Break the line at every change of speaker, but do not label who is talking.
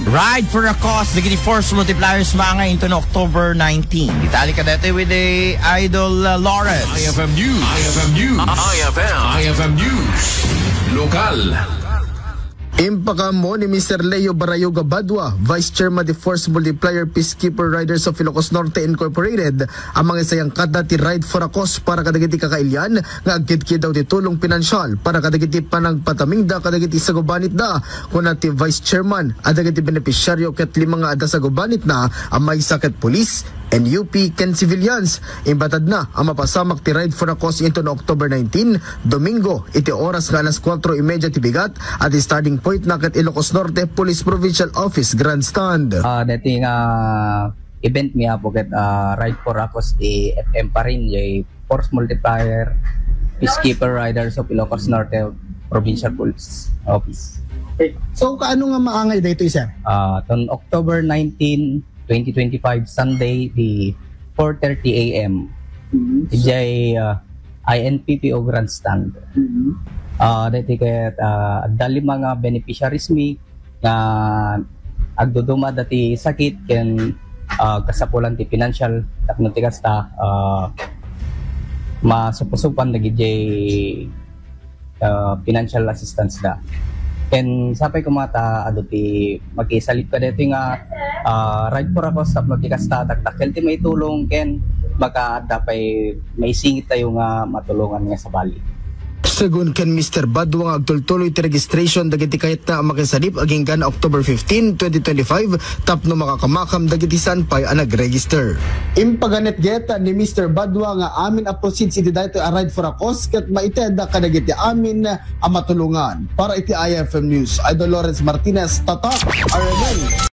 Ride for a Cause, the Force Multipliers mga into October 19. Ditali ka dati with the Idol Lawrence.
IFM News. IFM News. IFM News. Lokal.
Impaka mo ni Mr. Leo Barayoga Badwa, Vice Chairman the Force Multiplier Peacekeeper Riders of Ilocos Norte Incorporated, ang mga isayang kada ti Ride for a Cause para kadagiti kakailyan nga agkit daw ti tulong pinansyal para kadagiti panang pataming da kadagiti sa gubanit da kuna ti Vice Chairman adagiti benepisyaryo ket lima nga ada sa gubanit na ang may sakit pulis NUP ken civilians. Imbatad na ang mapasamak ti Ride for a Cause into no October 19, Domingo, iti oras nga alas 4:30 ti bigat at starting point na ket Ilocos Norte Police Provincial Office Grandstand.
Dating event niya po ket Ride for a Cause ti FM pa rin yung Force Multiplier Peacekeeper Riders of Ilocos Norte Provincial Police Office.
Okay. So kaano nga maangay dito sir?
On October 19, 2025 Sunday di 4:30 AM. Ijay INPPO Grandstand. Dati ket dali mga beneficiaries mi nga agduduma dati sakit ken kasapulan ti financial takno ti kasta masupusupan dagiti financial assistance da. Ken sapay kumata ado ti magisalip ka dito nga Ride for a Cause sa magkikasta taktakel ti may tulong ken makaada pay may singit tayo nga matulungan nga sa bali.
Segun ken Mr. Badwa nga agtultuloy ti registration dagiti kahit na makisalip aging gan October 15, 2025 tapno makakamakam dagiti sanpay ang nag-register.
Impaganet geta ni Mr. Badwa nga amin a proceed si dito a Ride for a Cause ket maiteda kadagiti amin a matulungan. Para iti IFM News, Idol Lawrence Martinez, Tatak, RMN.